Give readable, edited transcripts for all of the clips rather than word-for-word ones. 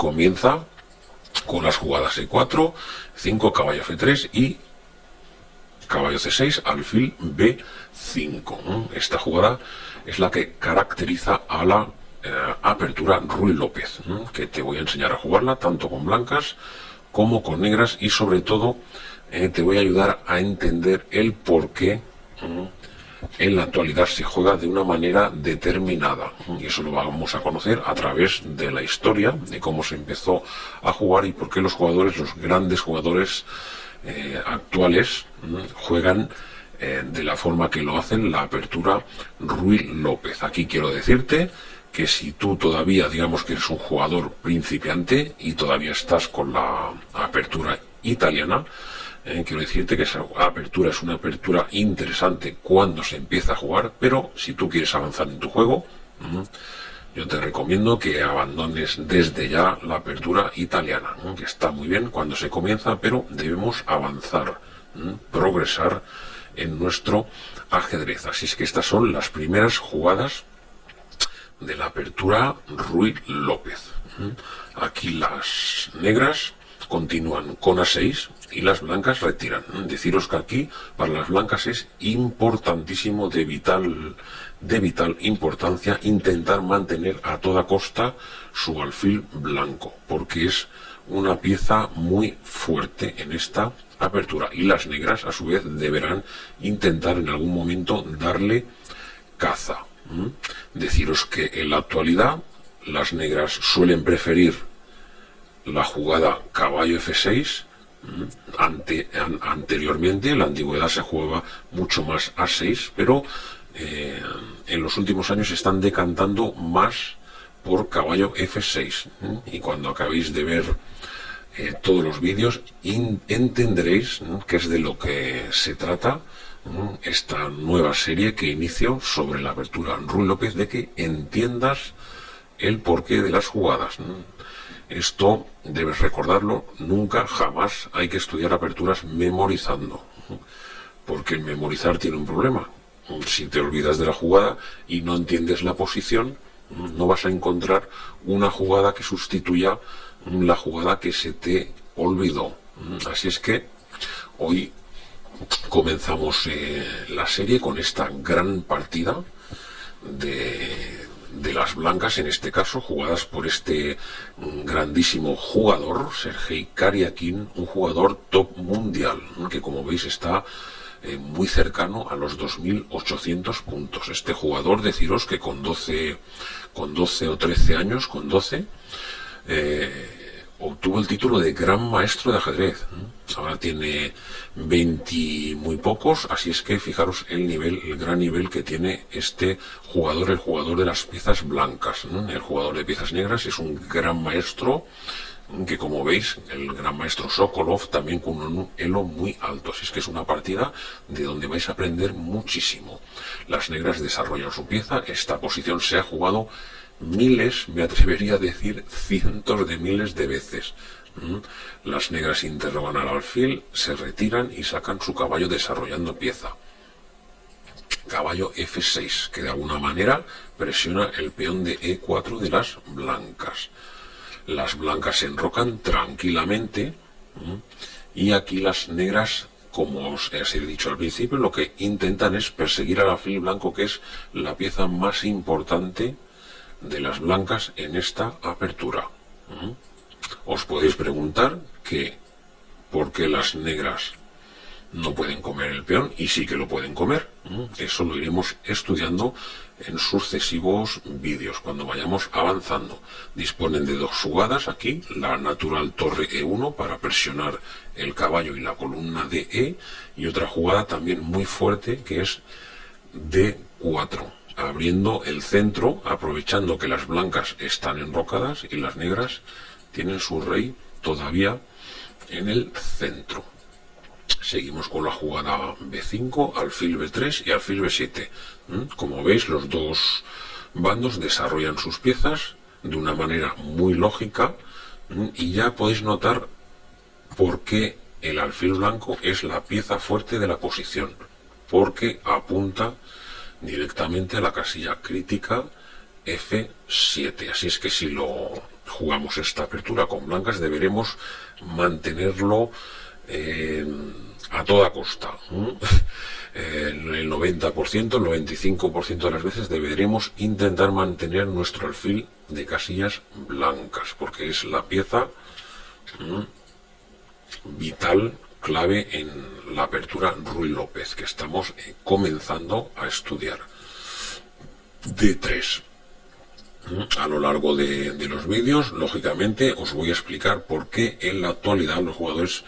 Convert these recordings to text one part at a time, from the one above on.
comienza con las jugadas E4, 5, caballo F3 y caballo C6, alfil B5. Esta jugada es la que caracteriza a la apertura Ruy López, que te voy a enseñar a jugarla tanto con blancas como con negras, y sobre todo te voy a ayudar a entender el por qué en la actualidad se juega de una manera determinada, y eso lo vamos a conocer a través de la historia de cómo se empezó a jugar y por qué los jugadores, los grandes jugadores actuales, juegan de la forma que lo hacen la apertura Ruy López. Aquí quiero decirte que si tú todavía, digamos que eres un jugador principiante y todavía estás con la apertura italiana, quiero decirte que esa apertura es una apertura interesante cuando se empieza a jugar, pero si tú quieres avanzar en tu juego, yo te recomiendo que abandones desde ya la apertura italiana, que está muy bien cuando se comienza, pero debemos avanzar, progresar en nuestro ajedrez. Así es que estas son las primeras jugadas de la apertura Ruy López. Aquí las negras continúan con A6 y las blancas retiran. Deciros que aquí para las blancas es importantísimo, de vital importancia, intentar mantener a toda costa su alfil blanco, porque es una pieza muy fuerte en esta apertura, y las negras a su vez deberán intentar en algún momento darle caza. Deciros que en la actualidad las negras suelen preferir la jugada caballo F6. Anteriormente, en la antigüedad, se jugaba mucho más A6, pero en los últimos años se están decantando más por caballo F6. Y cuando acabéis de ver todos los vídeos, entenderéis que es de lo que se trata esta nueva serie que inicio sobre la apertura Ruy López, de que entiendas el porqué de las jugadas. Esto debes recordarlo, nunca, jamás hay que estudiar aperturas memorizando, porque el memorizar tiene un problema. Si te olvidas de la jugada y no entiendes la posición, no vas a encontrar una jugada que sustituya la jugada que se te olvidó. Así es que hoy comenzamos la serie con esta gran partida de las blancas, en este caso jugadas por este grandísimo jugador, Sergei Karyakin, un jugador top mundial, que como veis está muy cercano a los 2.800 puntos. Este jugador, deciros que con 12 o 13 años, con 12, obtuvo el título de gran maestro de ajedrez. Ahora tiene 20 muy pocos, así es que fijaros el nivel, el gran nivel que tiene este jugador, el jugador de las piezas blancas. El jugador de piezas negras es un gran maestro, que como veis, el gran maestro Sokolov, también con un elo muy alto. Así es que es una partida de donde vais a aprender muchísimo. Las negras desarrollan su pieza. Esta posición se ha jugado miles, me atrevería a decir cientos de miles de veces. Las negras interrogan al alfil, se retiran y sacan su caballo desarrollando pieza. Caballo F6, que de alguna manera presiona el peón de E4 de las blancas. Las blancas se enrocan tranquilamente, y aquí las negras, como os he dicho al principio, lo que intentan es perseguir al alfil blanco, que es la pieza más importante de las blancas en esta apertura. Os podéis preguntar que por qué las negras no pueden comer el peón, y sí que lo pueden comer. Eso lo iremos estudiando en sucesivos vídeos cuando vayamos avanzando. Disponen de dos jugadas aquí, la natural torre E1 para presionar el caballo y la columna de E, y otra jugada también muy fuerte que es D4, abriendo el centro, aprovechando que las blancas están enrocadas y las negras tienen su rey todavía en el centro. Seguimos con la jugada B5, alfil B3 y alfil B7. Como veis, los dos bandos desarrollan sus piezas de una manera muy lógica, y ya podéis notar por qué el alfil blanco es la pieza fuerte de la posición, porque apunta directamente a la casilla crítica F7. Así es que si lo jugamos esta apertura con blancas, deberemos mantenerlo a toda costa. El 90%, el 95% de las veces deberemos intentar mantener nuestro alfil de casillas blancas, porque es la pieza vital, clave en la apertura Ruy López, que estamos comenzando a estudiar. D3. A lo largo de los vídeos, lógicamente, os voy a explicar por qué en la actualidad los jugadores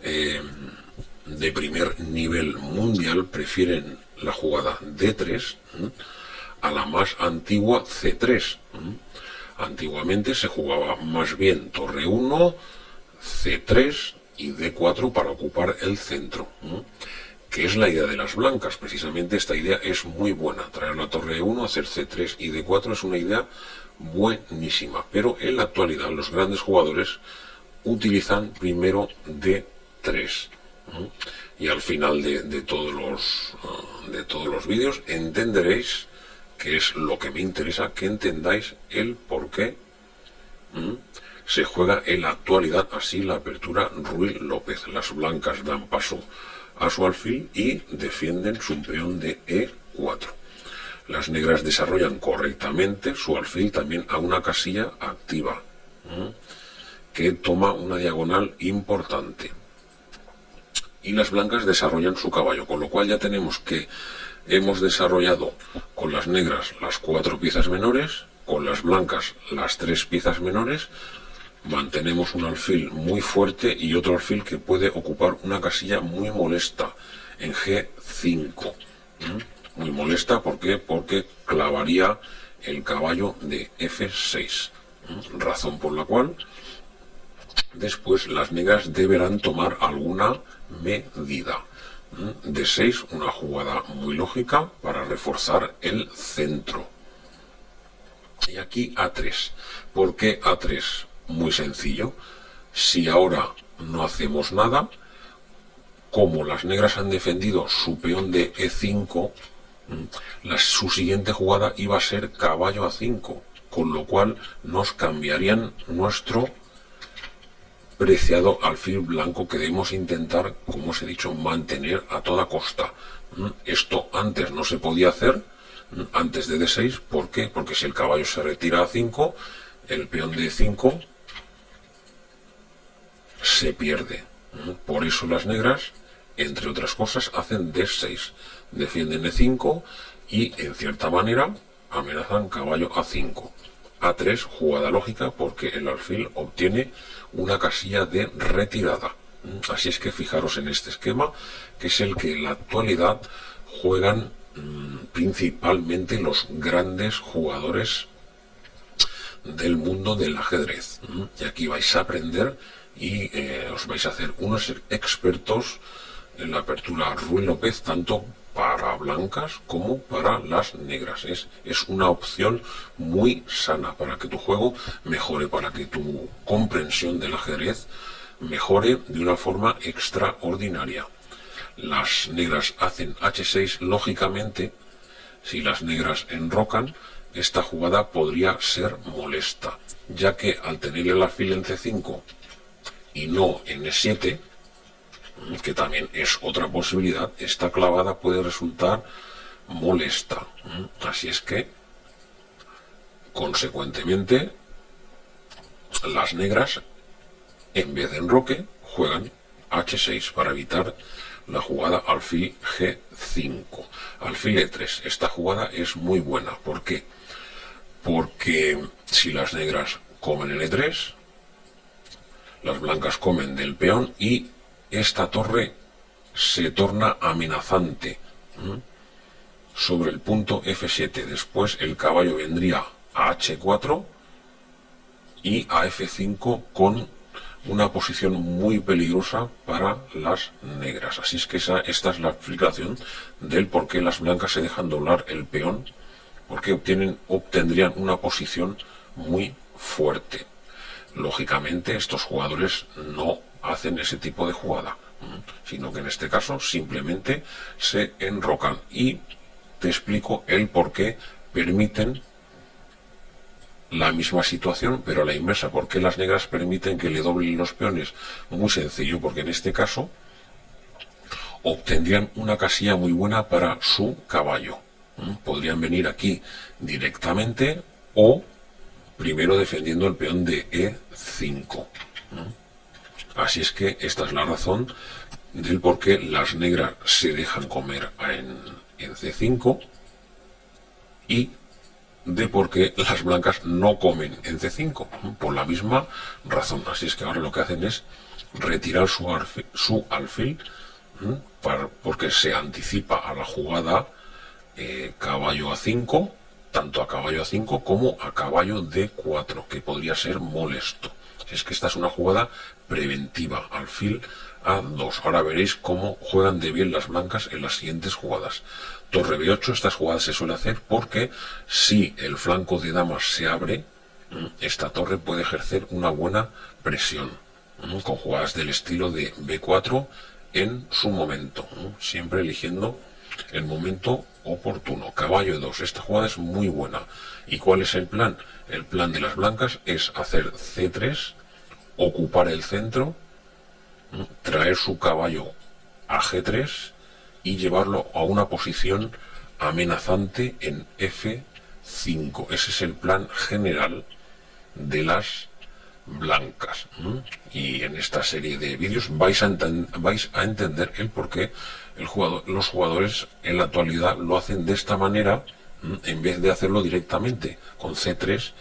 de primer nivel mundial prefieren la jugada D3 a la más antigua C3. Antiguamente se jugaba más bien torre 1, C3 y D4 para ocupar el centro, que es la idea de las blancas. Precisamente esta idea es muy buena. Traer la torre 1, hacer C3 y D4 es una idea buenísima, pero en la actualidad los grandes jugadores utilizan primero D3. Y al final de todos los vídeos entenderéis que es lo que me interesa, que entendáis el por qué se juega en la actualidad así la apertura Ruy López. Las blancas dan paso a su alfil y defienden su peón de E4. Las negras desarrollan correctamente su alfil también a una casilla activa, que toma una diagonal importante. Y las blancas desarrollan su caballo, con lo cual ya tenemos que hemos desarrollado con las negras las 4 piezas menores, con las blancas las 3 piezas menores. Mantenemos un alfil muy fuerte y otro alfil que puede ocupar una casilla muy molesta en G5. Muy molesta, ¿por qué? Porque clavaría el caballo de F6. Razón por la cual después las negras deberán tomar alguna medida. D6, una jugada muy lógica para reforzar el centro. Y aquí A3. ¿Por qué A3? Muy sencillo. Si ahora no hacemos nada, como las negras han defendido su peón de E5, su siguiente jugada iba a ser caballo A5, con lo cual nos cambiarían nuestro preciado alfil blanco que debemos intentar, como os he dicho, mantener a toda costa. Esto antes no se podía hacer, antes de D6. ¿Por qué? Porque si el caballo se retira a 5, el peón de E5 se pierde. Por eso las negras, entre otras cosas, hacen D6. Defienden E5 y, en cierta manera, amenazan caballo A5. A3, jugada lógica, porque el alfil obtiene una casilla de retirada. Así es que fijaros en este esquema, que es el que en la actualidad juegan principalmente los grandes jugadores del mundo del ajedrez. Y aquí vais a aprender y os vais a hacer unos expertos en la apertura Ruy López, tanto para blancas como para las negras. Es una opción muy sana para que tu juego mejore, para que tu comprensión del ajedrez mejore de una forma extraordinaria. Las negras hacen H6, lógicamente, si las negras enrocan, esta jugada podría ser molesta, ya que al tener el alfil en C5 y no en E7, que también es otra posibilidad, esta clavada puede resultar molesta. Así es que, consecuentemente, las negras, en vez de enroque, juegan H6 para evitar la jugada alfil G5. Alfil E3. Esta jugada es muy buena. ¿Por qué? Porque si las negras comen en E3, las blancas comen del peón y esta torre se torna amenazante sobre el punto F7. Después el caballo vendría a H4 y a F5 con una posición muy peligrosa para las negras. Así es que esta es la explicación del por qué las blancas se dejan doblar el peón, porque obtendrían una posición muy fuerte. Lógicamente estos jugadores no hacen ese tipo de jugada, sino que en este caso simplemente se enrocan, y te explico el por qué permiten la misma situación, pero a la inversa. ¿Por qué las negras permiten que le doblen los peones? Muy sencillo, porque en este caso obtendrían una casilla muy buena para su caballo. Podrían venir aquí directamente o primero defendiendo el peón de E5. Así es que esta es la razón del por qué las negras se dejan comer en C5 y de por qué las blancas no comen en C5, por la misma razón. Así es que ahora lo que hacen es retirar su alfil, porque se anticipa a la jugada caballo A5, tanto a caballo A5 como a caballo D4, que podría ser molesto. Es que esta es una jugada preventiva, alfil A2. Ahora veréis cómo juegan de bien las blancas en las siguientes jugadas. Torre B8, estas jugadas se suele hacer porque si el flanco de damas se abre, esta torre puede ejercer una buena presión, con jugadas del estilo de B4 en su momento, siempre eligiendo el momento oportuno. Caballo 2, esta jugada es muy buena. ¿Y cuál es el plan? El plan de las blancas es hacer C3, ocupar el centro, traer su caballo a G3 y llevarlo a una posición amenazante en F5. Ese es el plan general de las blancas. Y en esta serie de vídeos vais a entender el por qué los jugadores en la actualidad lo hacen de esta manera en vez de hacerlo directamente con C3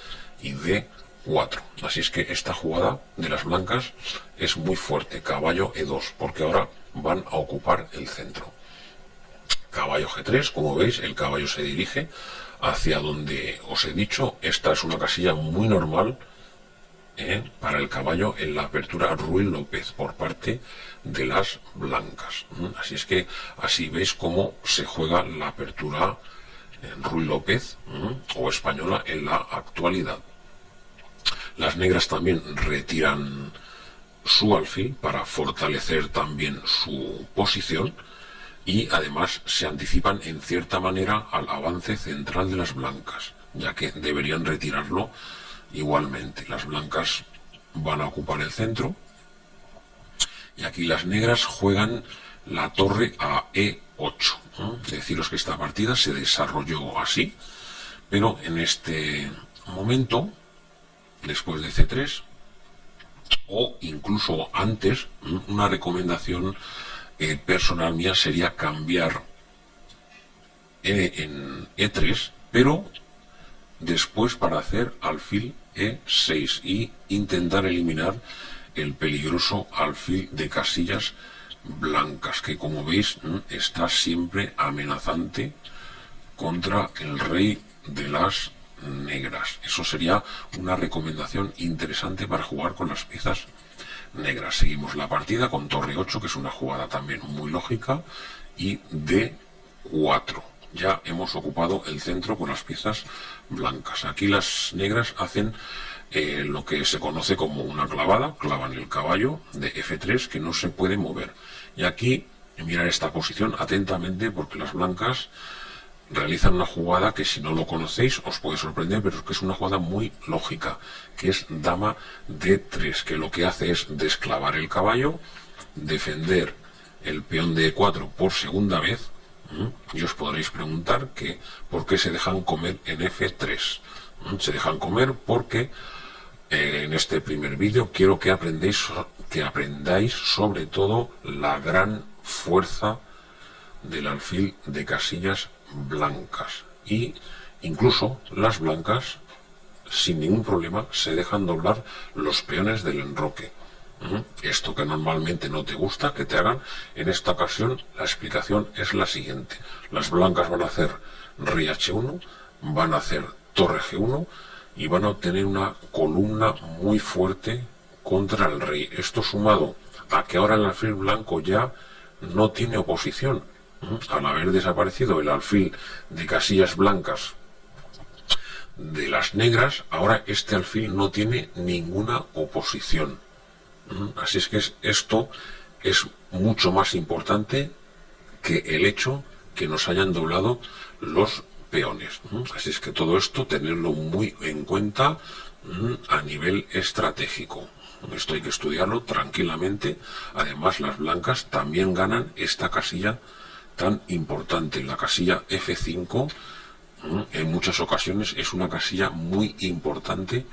y D4. Así es que esta jugada de las blancas es muy fuerte. Caballo E2, porque ahora van a ocupar el centro. Caballo G3, como veis, el caballo se dirige hacia donde os he dicho. Esta es una casilla muy normal para el caballo en la apertura Ruy López por parte de las blancas. Así es que así veis cómo se juega la apertura Ruy López o española en la actualidad. Las negras también retiran su alfil para fortalecer también su posición y además se anticipan en cierta manera al avance central de las blancas, ya que deberían retirarlo igualmente. Las blancas van a ocupar el centro y aquí las negras juegan la torre a E8. Deciros que esta partida se desarrolló así, pero en este momento, después de C3 o incluso antes, una recomendación personal mía sería cambiar en E3, pero después para hacer alfil E6 y intentar eliminar el peligroso alfil de casillas blancas, que como veis está siempre amenazante contra el rey de las negras. Eso sería una recomendación interesante para jugar con las piezas negras. Seguimos la partida con torre 8, que es una jugada también muy lógica, y D4. Ya hemos ocupado el centro con las piezas blancas. Aquí las negras hacen lo que se conoce como una clavada, clavan el caballo de F3 que no se puede mover. Y aquí mirar esta posición atentamente porque las blancas realizan una jugada que si no lo conocéis os puede sorprender, pero es que es una jugada muy lógica, que es dama D3, que lo que hace es desclavar el caballo, defender el peón de E4 por segunda vez, y os podréis preguntar que por qué se dejan comer en F3. Se dejan comer porque en este primer vídeo quiero que aprendáis sobre todo la gran fuerza del alfil de casillas blancas, y incluso las blancas sin ningún problema se dejan doblar los peones del enroque. Esto que normalmente no te gusta que te hagan, en esta ocasión la explicación es la siguiente. Las blancas van a hacer rey H1, van a hacer torre G1 y van a obtener una columna muy fuerte contra el rey. Esto sumado a que ahora el alfil blanco ya no tiene oposición. Al haber desaparecido el alfil de casillas blancas de las negras, ahora este alfil no tiene ninguna oposición. Así es que esto es mucho más importante que el hecho que nos hayan doblado los peones. Así es que todo esto tenerlo muy en cuenta a nivel estratégico. Esto hay que estudiarlo tranquilamente. Además, las blancas también ganan esta casilla tan importante. La casilla F5 en muchas ocasiones es una casilla muy importante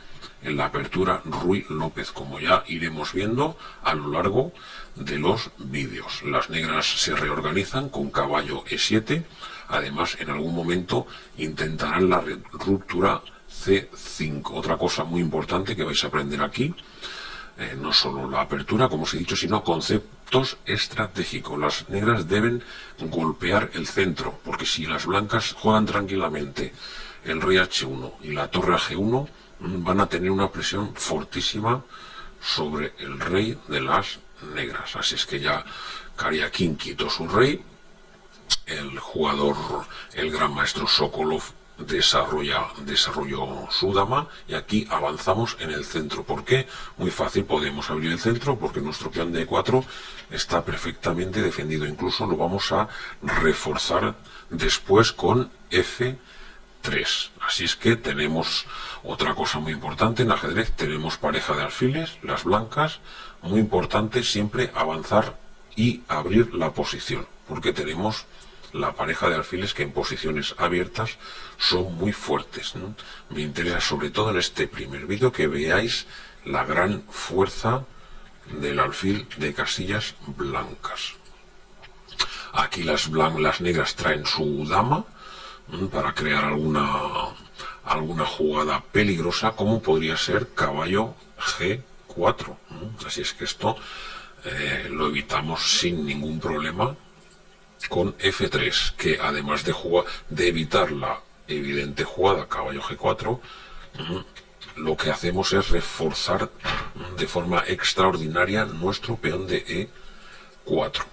en la apertura Ruy López, como ya iremos viendo a lo largo de los vídeos. Las negras se reorganizan con caballo E7. Además, en algún momento intentarán la ruptura C5. Otra cosa muy importante que vais a aprender aquí, no solo la apertura, como os he dicho, sino conceptos estratégicos. Las negras deben golpear el centro, porque si las blancas juegan tranquilamente el rey H1 y la torre a G1, van a tener una presión fortísima sobre el rey de las negras. Así es que ya Karyakin quitó su rey, el jugador, el gran maestro Sokolov, desarrolló su dama, y aquí avanzamos en el centro. ¿Por qué? Muy fácil, podemos abrir el centro porque nuestro peón de E4 está perfectamente defendido. Incluso lo vamos a reforzar después con F3. Así es que tenemos otra cosa muy importante en ajedrez, tenemos pareja de alfiles, las blancas, muy importante siempre avanzar y abrir la posición, porque tenemos la pareja de alfiles que en posiciones abiertas son muy fuertes, ¿no? Me interesa sobre todo en este primer vídeo que veáis la gran fuerza del alfil de casillas blancas. Aquí las negras traen su dama para crear alguna jugada peligrosa, como podría ser caballo G4. Así es que esto lo evitamos sin ningún problema con F3, que además de evitar la evidente jugada caballo G4, lo que hacemos es reforzar de forma extraordinaria nuestro peón de E4.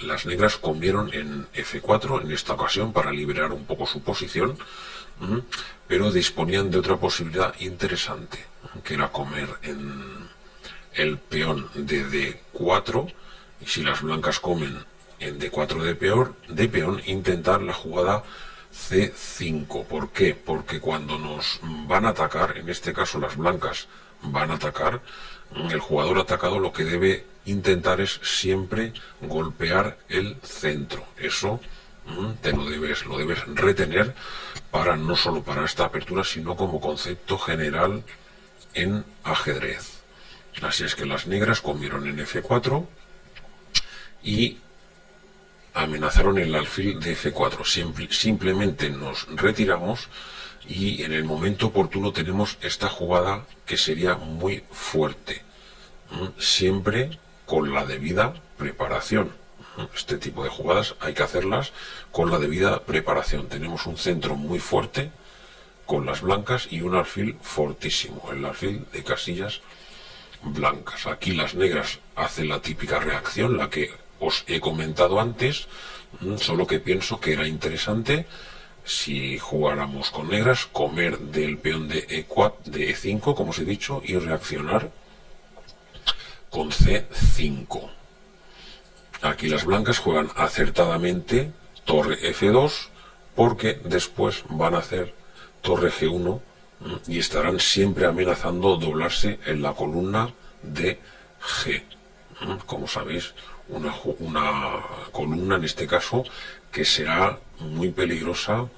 Las negras comieron en F4 en esta ocasión para liberar un poco su posición, pero disponían de otra posibilidad interesante, que era comer en el peón de D4, y si las blancas comen en D4 de peón, intentar la jugada C5. ¿Por qué? Porque cuando nos van a atacar, en este caso las blancas van a atacar, el jugador atacado lo que debe intentar es siempre golpear el centro. Eso lo debes retener, para no solo para esta apertura, sino como concepto general en ajedrez. Así es que las negras comieron en F4 y amenazaron el alfil de F4. Simplemente nos retiramos y en el momento oportuno tenemos esta jugada que sería muy fuerte, siempre con la debida preparación. Este tipo de jugadas hay que hacerlas con la debida preparación. Tenemos un centro muy fuerte con las blancas y un alfil fortísimo, el alfil de casillas blancas. Aquí las negras hacen la típica reacción, la que os he comentado antes, solo que pienso que era interesante, si jugáramos con negras, comer del peón de E4, de E5, como os he dicho, y reaccionar con C5. Aquí las blancas juegan acertadamente torre F2, porque después van a hacer torre G1 y estarán siempre amenazando doblarse en la columna de G. Como sabéis, una columna en este caso que será muy peligrosa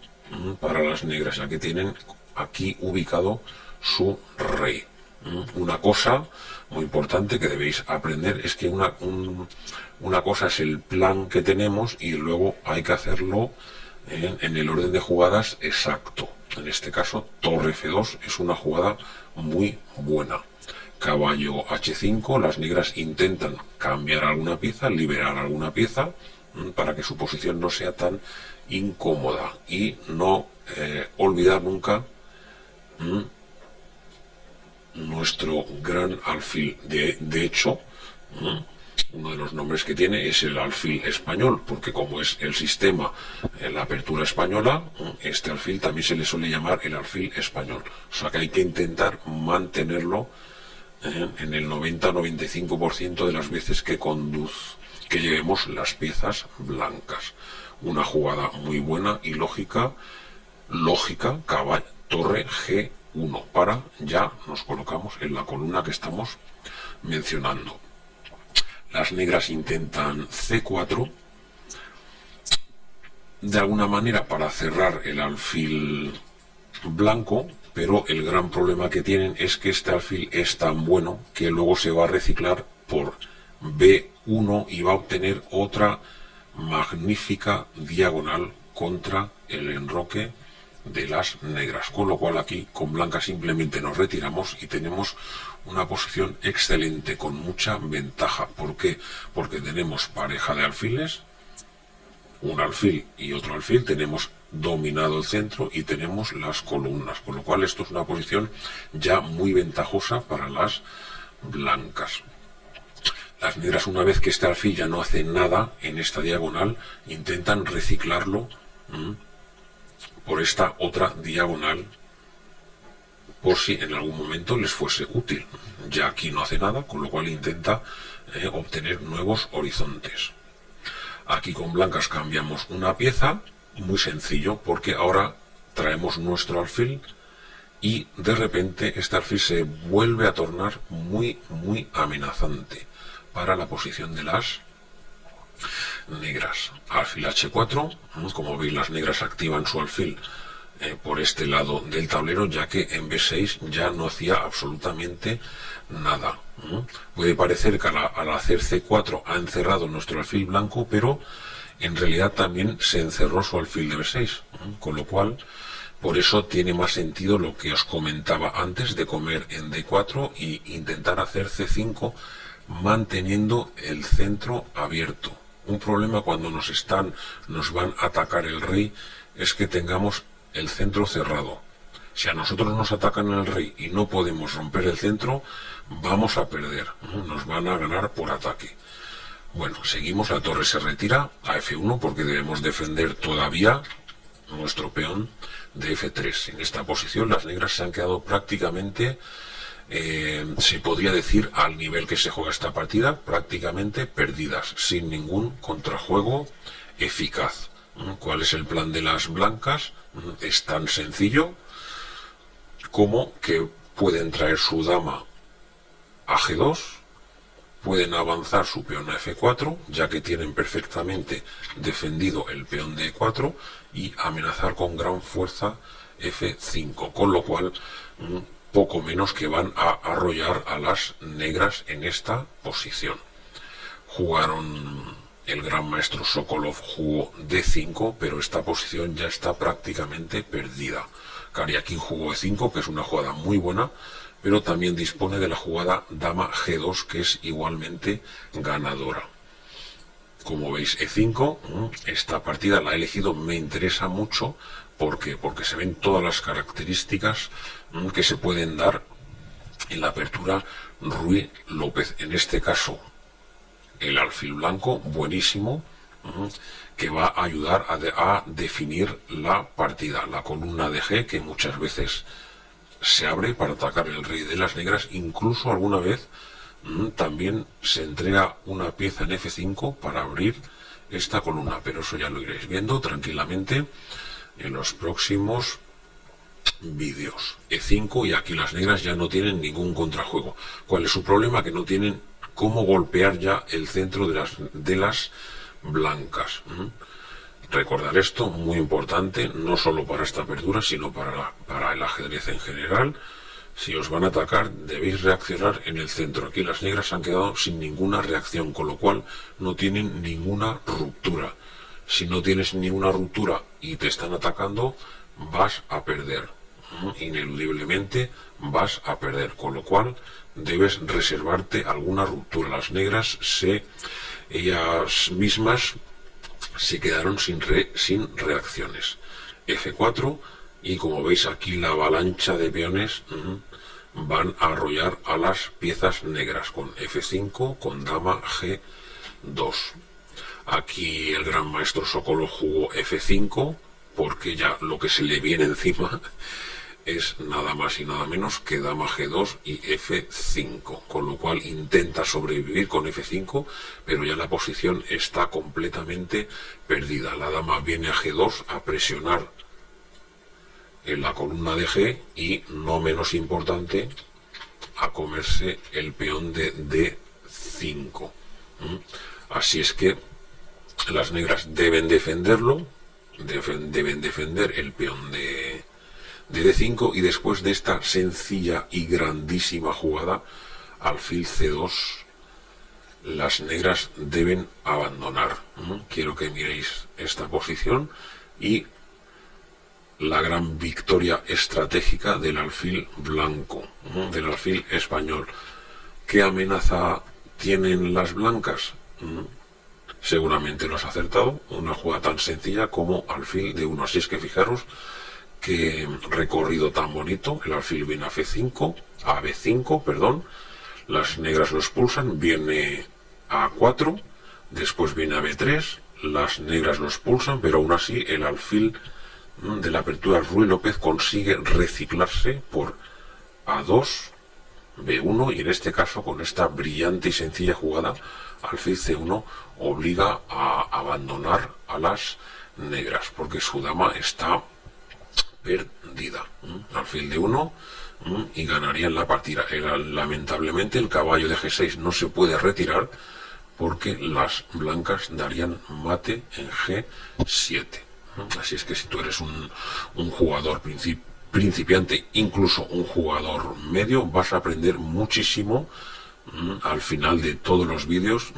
para las negras, ya que tienen aquí ubicado su rey. Una cosa muy importante que debéis aprender es que una cosa es el plan que tenemos y luego hay que hacerlo en el orden de jugadas exacto. En este caso, torre F2 es una jugada muy buena. Caballo H5, las negras intentan cambiar alguna pieza, liberar alguna pieza, para que su posición no sea tan incómoda, y no olvidar nunca nuestro gran alfil. De hecho, uno de los nombres que tiene es el alfil español, porque como es el sistema en la apertura española, este alfil también se le suele llamar el alfil español. O sea que hay que intentar mantenerlo en el 90-95% de las veces que llevemos las piezas blancas. Una jugada muy buena y lógica lógica, caballo, torre G1, para ya nos colocamos en la columna que estamos mencionando. Las negras intentan C4, de alguna manera para cerrar el alfil blanco, pero el gran problema que tienen es que este alfil es tan bueno que luego se va a reciclar por B1 y va a obtener otra magnífica diagonal contra el enroque de las negras, con lo cual aquí con blanca simplemente nos retiramos y tenemos una posición excelente con mucha ventaja. ¿Por qué? Porque tenemos pareja de alfiles, un alfil y otro alfil, tenemos dominado el centro y tenemos las columnas, con lo cual esto es una posición ya muy ventajosa para las blancas. Las negras, una vez que este alfil ya no hace nada en esta diagonal, intentan reciclarlo por esta otra diagonal, por si en algún momento les fuese útil. Ya aquí no hace nada, con lo cual intenta obtener nuevos horizontes. Aquí con blancas cambiamos una pieza, muy sencillo, porque ahora traemos nuestro alfil y de repente este alfil se vuelve a tornar muy amenazante para la posición de las negras. Alfil H4, como veis las negras activan su alfil por este lado del tablero, ya que en B6 ya no hacía absolutamente nada. Puede parecer que al hacer C4 ha encerrado nuestro alfil blanco, pero en realidad también se encerró su alfil de B6, con lo cual por eso tiene más sentido lo que os comentaba antes de comer en D4 y intentar hacer C5 manteniendo el centro abierto. Un problema cuando nos van a atacar el rey es que tengamos el centro cerrado. Si a nosotros nos atacan el rey y no podemos romper el centro, vamos a perder, nos van a ganar por ataque. Bueno, seguimos, la torre se retira a F1 porque debemos defender todavía nuestro peón de F3. En esta posición las negras se han quedado prácticamente, se podría decir, al nivel que se juega esta partida, prácticamente perdidas, sin ningún contrajuego eficaz. ¿Cuál es el plan de las blancas? Es tan sencillo como que pueden traer su dama a G2, pueden avanzar su peón a F4, ya que tienen perfectamente defendido el peón de E4, y amenazar con gran fuerza F5, con lo cual poco menos que van a arrollar a las negras en esta posición. Jugaron, el gran maestro Sokolov jugó D5, pero esta posición ya está prácticamente perdida. Karyakin jugó E5, que es una jugada muy buena, pero también dispone de la jugada dama G2, que es igualmente ganadora. Como veis, E5, esta partida la he elegido, me interesa mucho, porque se ven todas las características que se pueden dar en la apertura Ruy López. En este caso, el alfil blanco, buenísimo, que va a ayudar a definir la partida. La columna de G, que muchas veces se abre para atacar el rey de las negras, incluso alguna vez también se entrega una pieza en F5 para abrir esta columna, pero eso ya lo iréis viendo tranquilamente en los próximos vídeos. E5, y aquí las negras ya no tienen ningún contrajuego. ¿Cuál es su problema? Que no tienen cómo golpear ya el centro de las blancas. Recordar esto, muy importante, no solo para esta apertura, sino para el ajedrez en general. Si os van a atacar, debéis reaccionar en el centro. Aquí las negras han quedado sin ninguna reacción, con lo cual no tienen ninguna ruptura. Si no tienes ninguna ruptura y te están atacando, vas a perder. Ineludiblemente vas a perder, con lo cual debes reservarte alguna ruptura. Las negras ellas mismas se quedaron sin reacciones. F4, y como veis aquí la avalancha de peones van a arrollar a las piezas negras con F5, con dama G2. Aquí el gran maestro Sokolov jugó F5 porque ya lo que se le viene encima es nada más y nada menos que dama G2 y F5, con lo cual intenta sobrevivir con F5, pero ya la posición está completamente perdida. La dama viene a G2 a presionar en la columna de G y, no menos importante, a comerse el peón de D5. Así es que las negras deben defenderlo, deben defender el peón de D5, y después de esta sencilla y grandísima jugada, alfil C2, las negras deben abandonar. Quiero que miréis esta posición y la gran victoria estratégica del alfil blanco, del alfil español. ¿Qué amenaza tienen las blancas? Seguramente lo has acertado, una jugada tan sencilla como alfil de 1. Así es que fijaros qué recorrido tan bonito. El alfil viene a F5, a B5, perdón, las negras lo expulsan, viene a A4, después viene a B3, las negras lo expulsan, pero aún así el alfil de la apertura Ruy López consigue reciclarse por A2, B1, y en este caso, con esta brillante y sencilla jugada, alfil C1 obliga a abandonar a las negras porque su dama está perdida. Alfil D1 y ganarían la partida. Lamentablemente el caballo de G6 no se puede retirar porque las blancas darían mate en G7. Así es que si tú eres un jugador principiante, incluso un jugador medio, vas a aprender muchísimo al final de todos los vídeos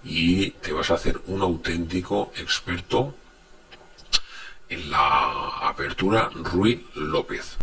y te vas a hacer un auténtico experto en la apertura Ruy López.